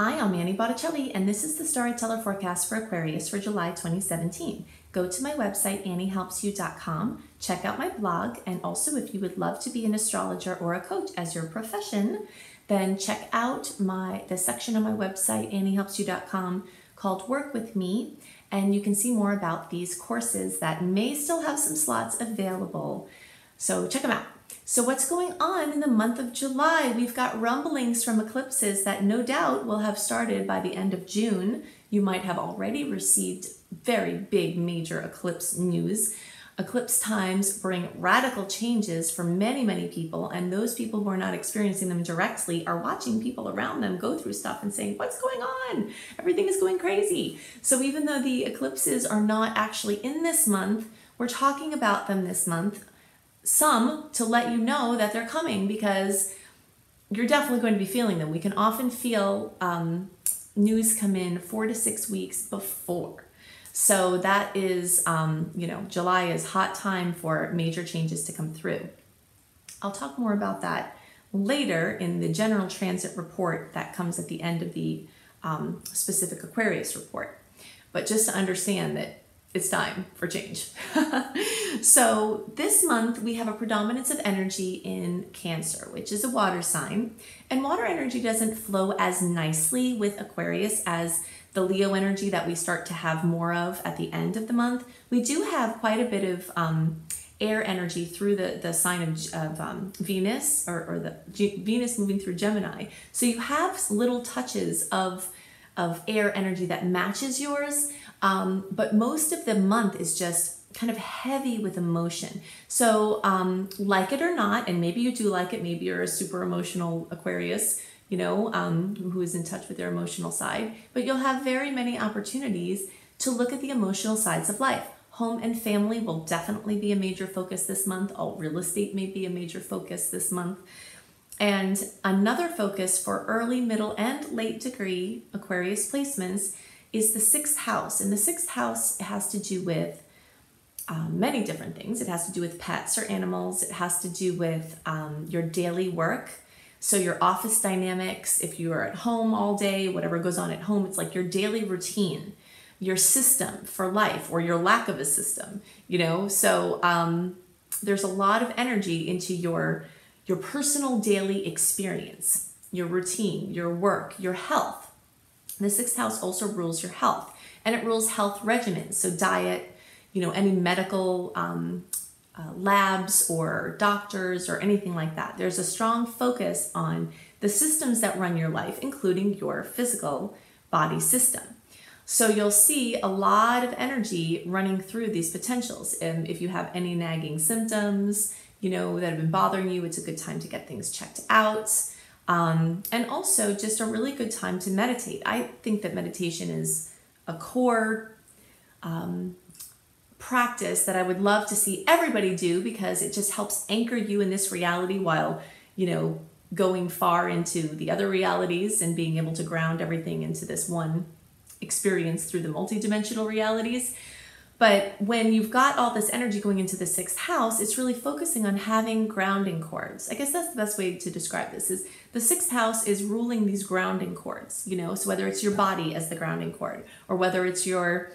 Hi, I'm Annie Botticelli, and this is the Storyteller Forecast for Aquarius for July 2017. Go to my website, anniehelpsyou.com, check out my blog, and also if you would love to be an astrologer or a coach as your profession, then check out the section on my website, anniehelpsyou.com, called Work With Me, and you can see more about these courses that may still have some slots available. So check them out. So what's going on in the month of July? We've got rumblings from eclipses that no doubt will have started by the end of June. You might have already received very big major eclipse news. Eclipse times bring radical changes for many, many people, and those people who are not experiencing them directly are watching people around them go through stuff and saying, what's going on? Everything is going crazy. So even though the eclipses are not actually in this month, we're talking about them this month. Some to let you know that they're coming because you're definitely going to be feeling them. We can often feel news come in 4 to 6 weeks before. So that is, July is hot time for major changes to come through. I'll talk more about that later in the general transit report that comes at the end of the specific Aquarius report. But just to understand that it's time for change. So this month we have a predominance of energy in Cancer, which is a water sign. And water energy doesn't flow as nicely with Aquarius as the Leo energy that we start to have more of at the end of the month. We do have quite a bit of air energy through the sign of Venus, or the Venus moving through Gemini. So you have little touches of air energy that matches yours. But most of the month is just kind of heavy with emotion. So like it or not, and maybe you do like it, maybe you're a super emotional Aquarius, who is in touch with their emotional side, but you'll have very many opportunities to look at the emotional sides of life. Home and family will definitely be a major focus this month. All real estate may be a major focus this month. And another focus for early, middle, and late degree Aquarius placements is the 6th house. And the 6th house has to do with many different things. It has to do with pets or animals. It has to do with your daily work. So your office dynamics, if you are at home all day, whatever goes on at home, it's like your daily routine, your system for life, or your lack of a system, So there's a lot of energy into your personal daily experience, your routine, your work, your health. The 6th house also rules your health, and it rules health regimens. So diet, any medical labs or doctors or anything like that. There's a strong focus on the systems that run your life, including your physical body system. So you'll see a lot of energy running through these potentials. And if you have any nagging symptoms, that have been bothering you, it's a good time to get things checked out. And also just a really good time to meditate. I think that meditation is a core practice that I would love to see everybody do, because it just helps anchor you in this reality while, going far into the other realities and being able to ground everything into this one experience through the multidimensional realities. But when you've got all this energy going into the 6th house, it's really focusing on having grounding cords. I guess that's the best way to describe this, is the 6th house is ruling these grounding cords, so whether it's your body as the grounding cord, or whether it's your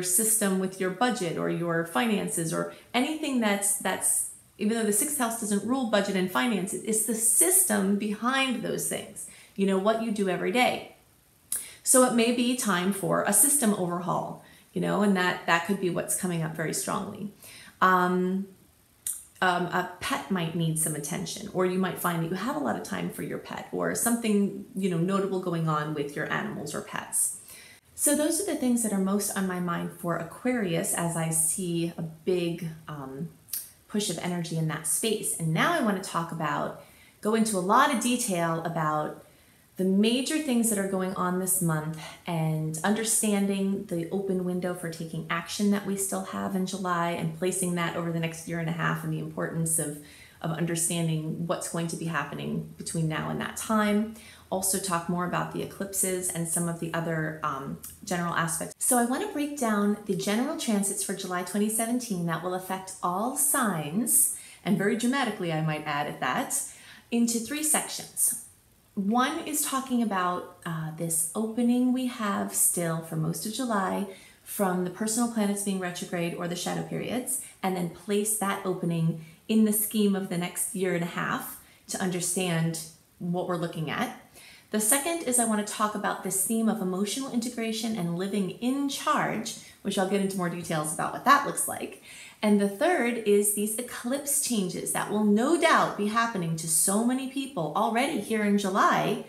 system with your budget or your finances, or anything that's even though the 6th house doesn't rule budget and finance, it's the system behind those things, what you do every day. So it may be time for a system overhaul, and that could be what's coming up very strongly. A pet might need some attention, or you might find that you have a lot of time for your pet, or something, notable going on with your animals or pets. So those are the things that are most on my mind for Aquarius, as I see a big push of energy in that space. And now I want to go into a lot of detail about the major things that are going on this month, and understanding the open window for taking action that we still have in July, and placing that over the next year and a half, and the importance of understanding what's going to be happening between now and that time. Also talk more about the eclipses and some of the other general aspects. So I want to break down the general transits for July 2017 that will affect all signs, and very dramatically I might add at that, into 3 sections. One is talking about this opening we have still for most of July from the personal planets being retrograde or the shadow periods, and then place that opening in the scheme of the next year and a half to understand what we're looking at. The second is I want to talk about this theme of emotional integration and living in charge, which I'll get into more details about what that looks like. And the third is these eclipse changes that will no doubt be happening to so many people already here in July,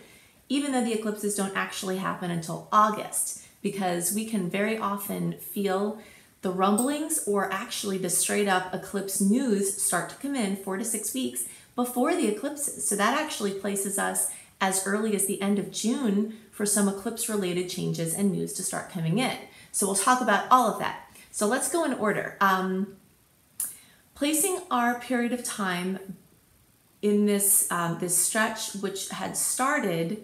even though the eclipses don't actually happen until August, because we can very often feel the rumblings or actually the straight up eclipse news start to come in 4 to 6 weeks before the eclipses. So that actually places us as early as the end of June for some eclipse related changes and news to start coming in. So we'll talk about all of that. So let's go in order. Placing our period of time in this, this stretch, which had started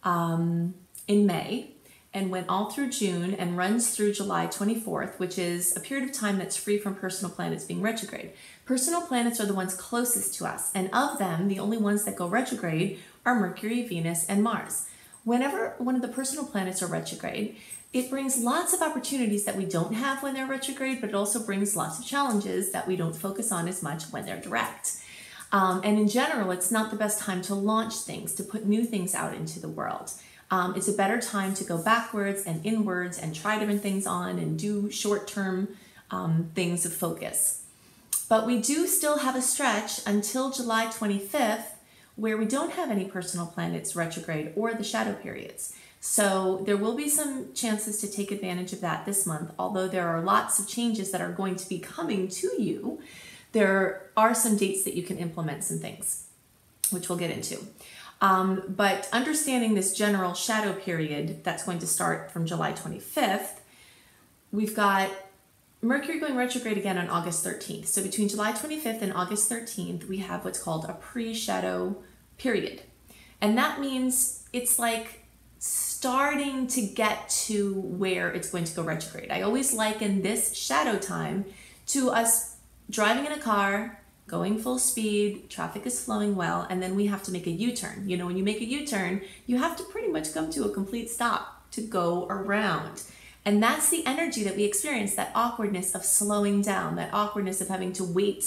in May and went all through June and runs through July 24th, which is a period of time that's free from personal planets being retrograde. Personal planets are the ones closest to us, and of them, the only ones that go retrograde are Mercury, Venus, and Mars. Whenever one of the personal planets are retrograde, it brings lots of opportunities that we don't have when they're retrograde, but it also brings lots of challenges that we don't focus on as much when they're direct. And in general, it's not the best time to launch things, to put new things out into the world. It's a better time to go backwards and inwards and try different things on and do short-term things of focus. But we do still have a stretch until July 25th where we don't have any personal planets retrograde or the shadow periods. So there will be some chances to take advantage of that this month, although there are lots of changes that are going to be coming to you. There are some dates that you can implement some things, which we'll get into. But understanding this general shadow period that's going to start from July 25th, we've got Mercury going retrograde again on August 13th. So between July 25th and August 13th, we have what's called a pre-shadow period. And that means it's like starting to get to where it's going to go retrograde. I always liken this shadow time to us driving in a car, going full speed, traffic is flowing well, and then we have to make a U-turn. You know, when you make a U-turn, you have to pretty much come to a complete stop to go around. And that's the energy that we experience, that awkwardness of slowing down, that awkwardness of having to wait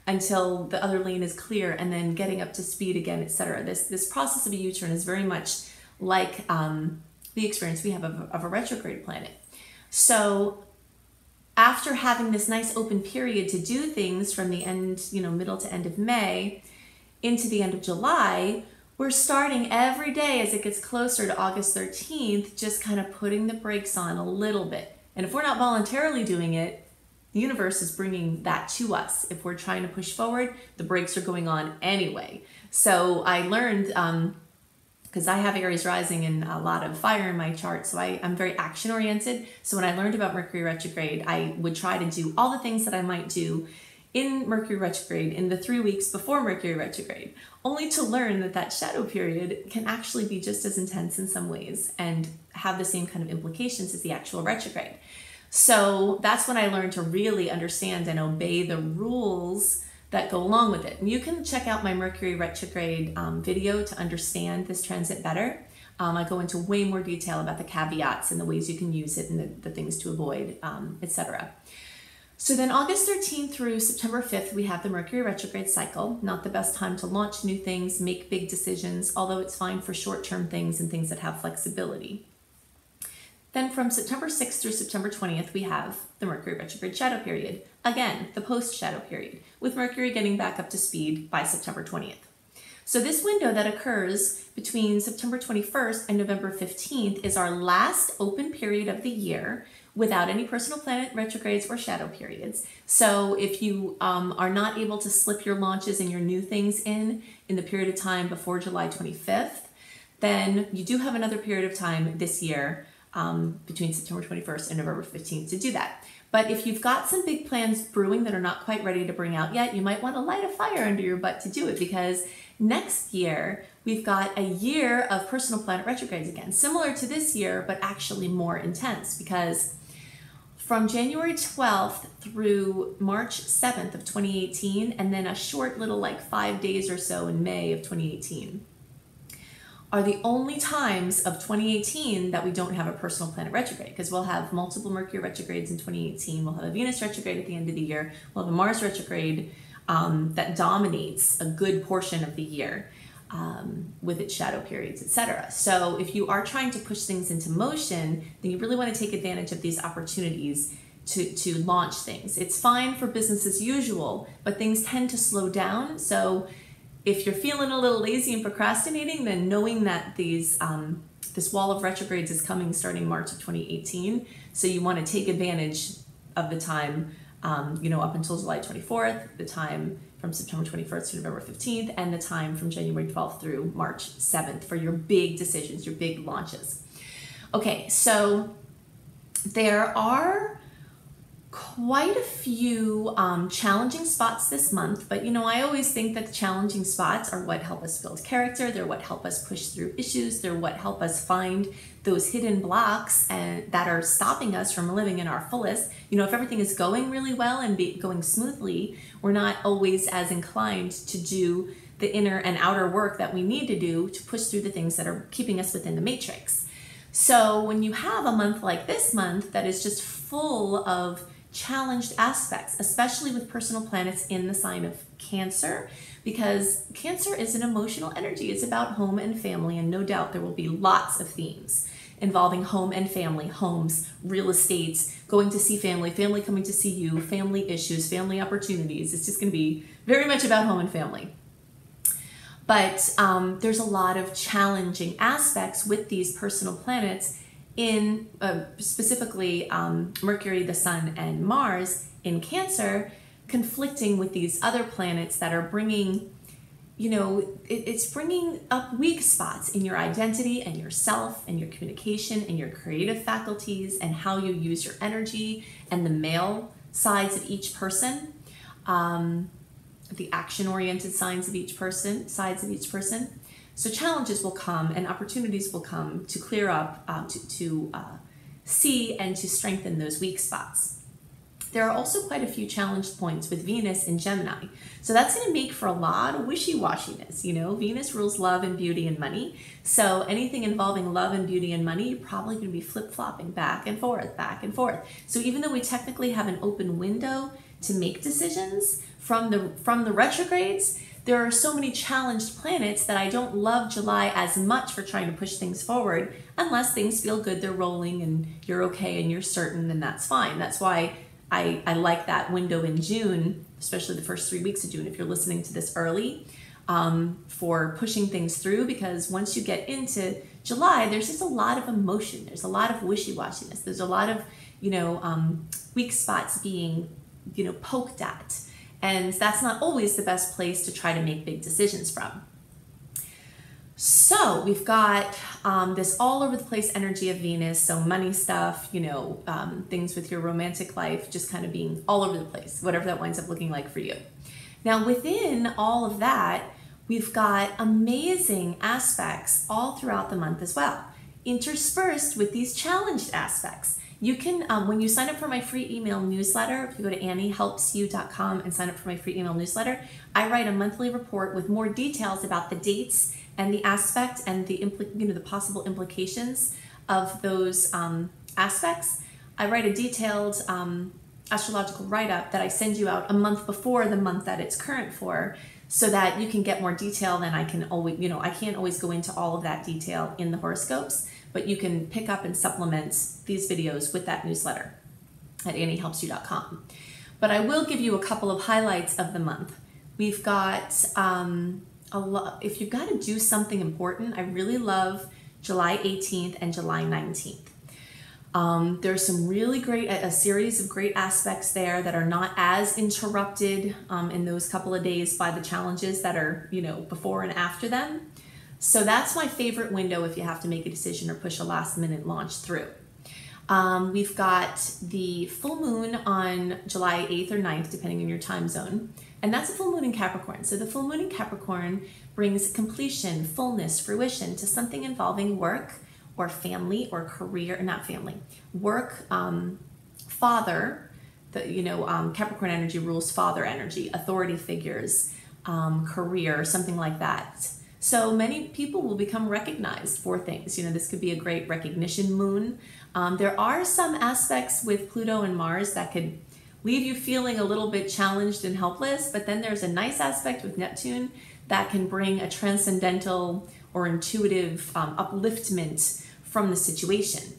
until the other lane is clear and then getting up to speed again, etc. This process of a U-turn is very much like the experience we have of a retrograde planet. So after having this nice open period to do things from the end, middle to end of May into the end of July, we're starting every day as it gets closer to August 13th, just kind of putting the brakes on a little bit. And if we're not voluntarily doing it, the universe is bringing that to us. If we're trying to push forward, the brakes are going on anyway. So I learned, because I have Aries rising and a lot of fire in my chart, so I'm very action oriented. So when I learned about Mercury retrograde, I would try to do all the things that I might do in Mercury retrograde in the 3 weeks before Mercury retrograde, only to learn that that shadow period can actually be just as intense in some ways and have the same kind of implications as the actual retrograde. So that's when I learned to really understand and obey the rules that go along with it. And you can check out my Mercury retrograde video to understand this transit better. I go into way more detail about the caveats and the ways you can use it and the things to avoid, etc. So then August 13th through September 5th, we have the Mercury retrograde cycle. Not the best time to launch new things, make big decisions, although it's fine for short-term things and things that have flexibility. Then from September 6th through September 20th, we have the Mercury retrograde shadow period. Again, the post-shadow period, with Mercury getting back up to speed by September 20th. So this window that occurs between September 21st and November 15th is our last open period of the year without any personal planet retrogrades or shadow periods. So if you are not able to slip your launches and your new things in the period of time before July 25th, then you do have another period of time this year between September 21st and November 15th to do that. But if you've got some big plans brewing that are not quite ready to bring out yet, you might want to light a fire under your butt to do it, because next year we've got a year of personal planet retrogrades again, similar to this year, but actually more intense, because from January 12th through March 7th of 2018, and then a short little 5 days or so in May of 2018, are the only times of 2018 that we don't have a personal planet retrograde, because we'll have multiple Mercury retrogrades in 2018. We'll have a Venus retrograde at the end of the year. We'll have a Mars retrograde that dominates a good portion of the year with its shadow periods, etc. So if you are trying to push things into motion, then you really want to take advantage of these opportunities to launch things. It's fine for business as usual, but things tend to slow down. So if you're feeling a little lazy and procrastinating, then knowing that these this wall of retrogrades is coming starting March of 2018, so you want to take advantage of the time, up until July 24th, the time from September 21st to November 15th, and the time from January 12th through March 7th for your big decisions, your big launches. Okay, so there are quite a few challenging spots this month, but I always think that the challenging spots are what help us build character. They're what help us push through issues. They're what help us find those hidden blocks and that are stopping us from living in our fullest. If everything is going really well and going smoothly, we're not always as inclined to do the inner and outer work that we need to do to push through the things that are keeping us within the matrix. So when you have a month like this month that is just full of challenged aspects, especially with personal planets in the sign of Cancer, because Cancer is an emotional energy. It's about home and family, and no doubt there will be lots of themes involving home and family, homes, real estate, going to see family, family coming to see you, family issues, family opportunities. It's just going to be very much about home and family. But there's a lot of challenging aspects with these personal planets in specifically Mercury, the Sun, and Mars in Cancer, conflicting with these other planets that are bringing, it's bringing up weak spots in your identity and yourself and your communication and your creative faculties and how you use your energy and the male sides of each person, the action-oriented sides of each person. So challenges will come and opportunities will come to clear up, to see and to strengthen those weak spots. There are also quite a few challenge points with Venus in Gemini. So that's going to make for a lot of wishy-washiness. Venus rules love and beauty and money. So anything involving love and beauty and money, you're probably going to be flip-flopping back and forth, back and forth. So even though we technically have an open window to make decisions from the retrogrades, there are so many challenged planets that I don't love July as much for trying to push things forward unless things feel good, they're rolling, and you're okay and you're certain, and that's fine. That's why I like that window in June, especially the first 3 weeks of June, if you're listening to this early, for pushing things through, because once you get into July, there's just a lot of emotion. There's a lot of wishy-washiness. There's a lot of, weak spots being, poked at. And that's not always the best place to try to make big decisions from. So we've got this all over the place energy of Venus. So money stuff, things with your romantic life, just kind of being all over the place, whatever that winds up looking like for you. Now within all of that, we've got amazing aspects all throughout the month as well, interspersed with these challenged aspects. You can, when you sign up for my free email newsletter, if you go to anniehelpsyou.com and sign up for my free email newsletter, I write a monthly report with more details about the dates and the aspect and the the possible implications of those aspects. I write a detailed astrological write-up that I send you out a month before the month that it's current for, so that you can get more detail than I can always, I can't always go into all of that detail in the horoscopes, but you can pick up and supplement these videos with that newsletter at anniehelpsyou.com. But I will give you a couple of highlights of the month. We've got a lot. If you've got to do something important, I really love July 18th and July 19th. There's some really great, a series of great aspects there that are not as interrupted in those couple of days by the challenges that are, before and after them. So that's my favorite window if you have to make a decision or push a last minute launch through. We've got the full moon on July 8th or 9th, depending on your time zone. And that's a full moon in Capricorn. So the full moon in Capricorn brings completion, fullness, fruition to something involving work or family or career, not family, work, father, Capricorn energy rules father energy, authority figures, career, something like that. So many people will become recognized for things. You know, this could be a great recognition moon. There are some aspects with Pluto and Mars that could leave you feeling a little bit challenged and helpless, but then there's a nice aspect with Neptune that can bring a transcendental or intuitive upliftment from the situation.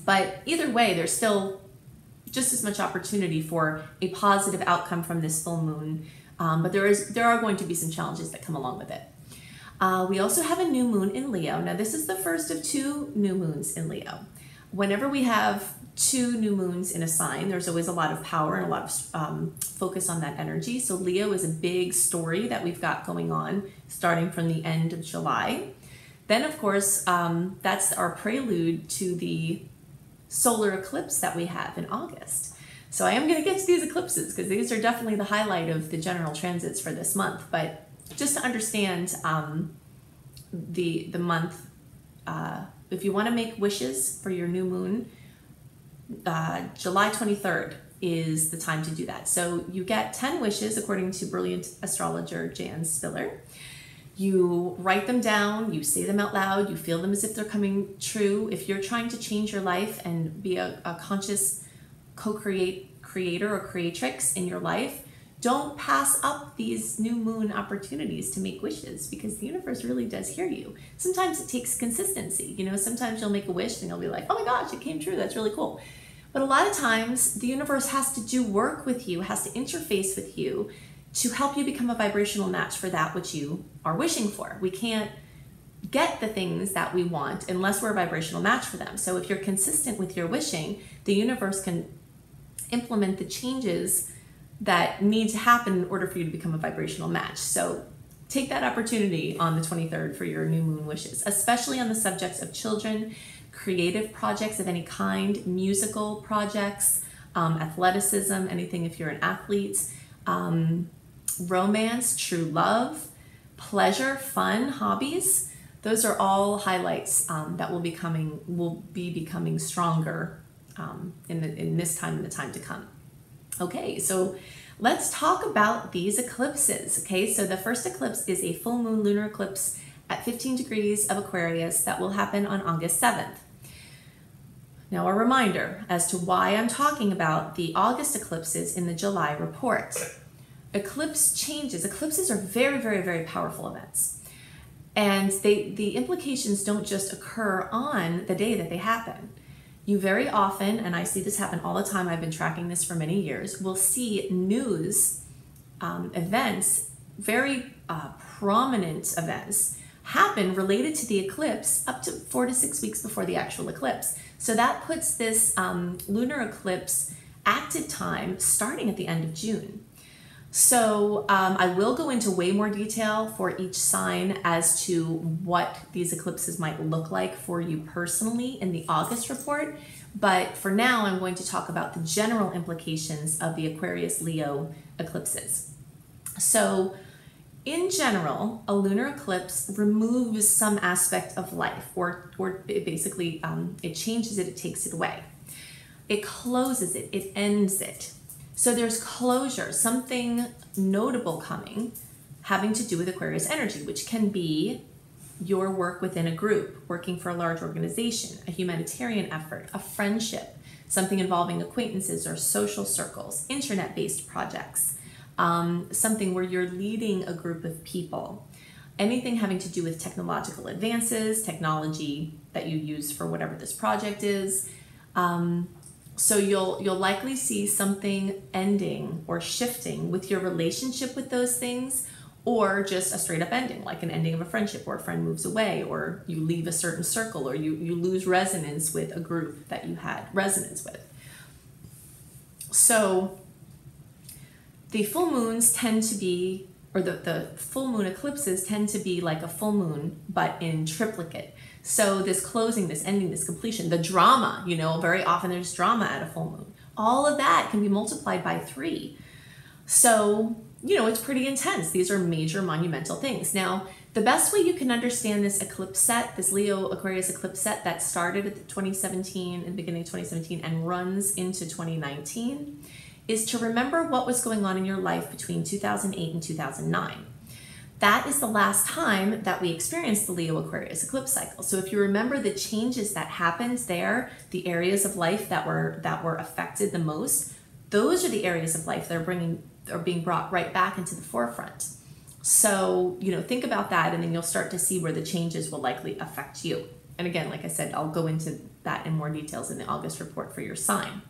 But either way, there's still just as much opportunity for a positive outcome from this full moon, but there are going to be some challenges that come along with it. We also have a new moon in Leo. Now, this is the first of 2 new moons in Leo. Whenever we have 2 new moons in a sign, there's always a lot of power and a lot of focus on that energy. So Leo is a big story that we've got going on starting from the end of July. Then, of course, that's our prelude to the solar eclipse that we have in August. So I am going to get to these eclipses because these are definitely the highlight of the general transits for this month. But just to understand the month, if you want to make wishes for your new moon, July 23rd is the time to do that. So you get 10 wishes according to brilliant astrologer Jan Spiller. You write them down, you say them out loud, you feel them as if they're coming true. If you're trying to change your life and be a conscious creator or creatrix in your life, don't pass up these new moon opportunities to make wishes because the universe really does hear you. Sometimes it takes consistency. You know, sometimes you'll make a wish and you'll be like, oh my gosh, it came true. That's really cool. But a lot of times the universe has to do work with you, has to interface with you to help you become a vibrational match for that which you are wishing for. We can't get the things that we want unless we're a vibrational match for them. So if you're consistent with your wishing, the universe can implement the changes that need to happen in order for you to become a vibrational match. So take that opportunity on the 23rd for your new moon wishes, especially on the subjects of children, creative projects of any kind, musical projects, athleticism, anything if you're an athlete, romance, true love, pleasure, fun, hobbies. Those are all highlights that will be becoming stronger in this time and the time to come. Okay, so let's talk about these eclipses. Okay, so the first eclipse is a full moon lunar eclipse at 15 degrees of Aquarius that will happen on August 7th. Now, a reminder as to why I'm talking about the August eclipses in the July report. Eclipses are very, very, very powerful events. And the implications don't just occur on the day that they happen. You very often, and I see this happen all the time, I've been tracking this for many years, will see news events, very prominent events, happen related to the eclipse up to 4 to 6 weeks before the actual eclipse. So that puts this lunar eclipse active time starting at the end of June. So I will go into way more detail for each sign as to what these eclipses might look like for you personally in the August report. But for now, I'm going to talk about the general implications of the Aquarius Leo eclipses. So in general, a lunar eclipse removes some aspect of life, or basically it changes it, it takes it away. It closes it, it ends it. So there's closure, something notable coming, having to do with Aquarius energy, which can be your work within a group, working for a large organization, a humanitarian effort, a friendship, something involving acquaintances or social circles, internet-based projects, something where you're leading a group of people, anything having to do with technological advances, technology that you use for whatever this project is. So you'll likely see something ending or shifting with your relationship with those things, or just a straight up ending, like an ending of a friendship, or a friend moves away, or you leave a certain circle, or you lose resonance with a group that you had resonance with. So the full moons tend to be, or the full moon eclipses tend to be like a full moon, but in triplicate. So this closing, this ending, this completion, the drama, you know, very often there's drama at a full moon. All of that can be multiplied by 3. So, you know, it's pretty intense. These are major monumental things. Now, the best way you can understand this eclipse set, this Leo Aquarius eclipse set that started at 2017, in the beginning of 2017 and runs into 2019, is to remember what was going on in your life between 2008 and 2009. that is the last time that we experienced the Leo Aquarius eclipse cycle. So if you remember the changes that happened there, the areas of life that were affected the most, those are the areas of life that are being brought right back into the forefront. So, think about that, and then you'll start to see where the changes will likely affect you. And again, like I said, I'll go into that in more details in the August report for your sign.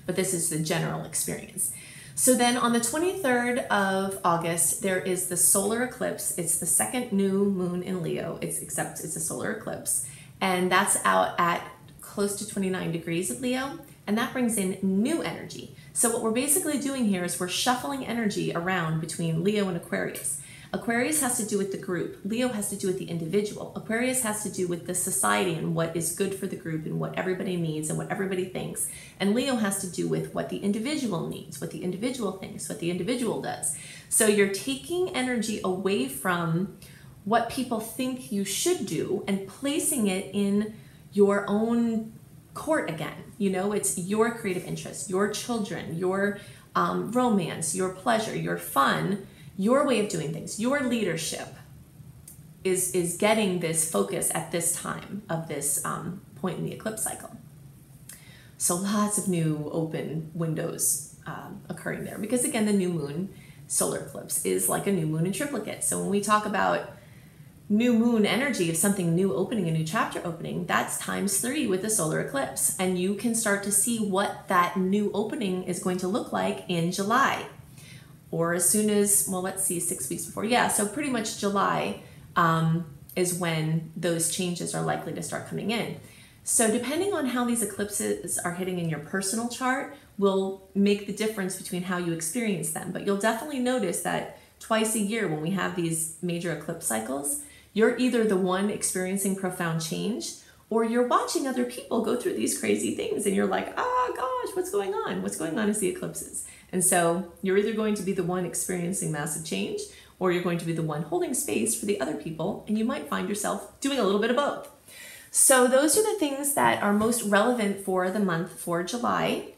But this is the general experience. So then on the 23rd of August, there is the solar eclipse. It's the second new moon in Leo, except it's a solar eclipse. And that's out at close to 29 degrees of Leo. And that brings in new energy. So what we're basically doing here is we're shuffling energy around between Leo and Aquarius. Aquarius has to do with the group. Leo has to do with the individual. Aquarius has to do with the society and what is good for the group and what everybody needs and what everybody thinks. And Leo has to do with what the individual needs, what the individual thinks, what the individual does. So you're taking energy away from what people think you should do and placing it in your own court again. It's your creative interests, your children, your romance, your pleasure, your fun, your way of doing things, your leadership is getting this focus at this time of this point in the eclipse cycle. So lots of new open windows occurring there, because again, the new moon solar eclipse is like a new moon in triplicate. So when we talk about new moon energy of something new opening, a new chapter opening, that's ×3 with the solar eclipse. And you can start to see what that new opening is going to look like in July. Or as soon as, well, let's see, 6 weeks before. Yeah, so pretty much July is when those changes are likely to start coming in. So depending on how these eclipses are hitting in your personal chart will make the difference between how you experience them. But you'll definitely notice that twice a year when we have these major eclipse cycles, you're either the one experiencing profound change, or you're watching other people go through these crazy things and you're like, oh gosh, what's going on? What's going on is the eclipses. And so you're either going to be the one experiencing massive change, or you're going to be the one holding space for the other people, and you might find yourself doing a little bit of both. So those are the things that are most relevant for the month for July,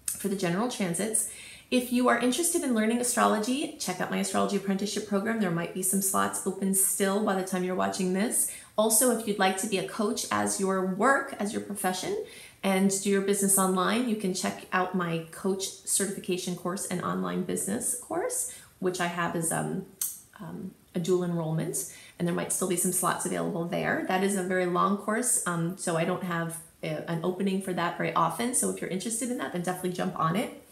for the general transits. If you are interested in learning astrology, check out my astrology apprenticeship program. There might be some slots open still by the time you're watching this. Also, if you'd like to be a coach as your work, as your profession, and do your business online, you can check out my coach certification course and online business course, which I have as a dual enrollment, and there might still be some slots available there. That is a very long course, so I don't have an opening for that very often. So if you're interested in that, then definitely jump on it.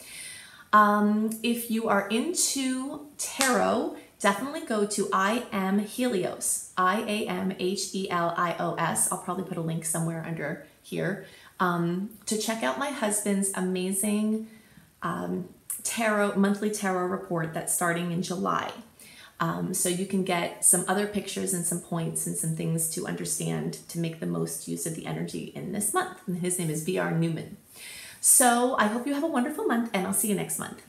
If you are into tarot, definitely go to I Am Helios, IAMHELIOS. I'll probably put a link somewhere under here to check out my husband's amazing monthly tarot report that's starting in July. So you can get some other pictures and some points and some things to understand to make the most use of the energy in this month. And his name is B.R. Newman. So I hope you have a wonderful month, and I'll see you next month.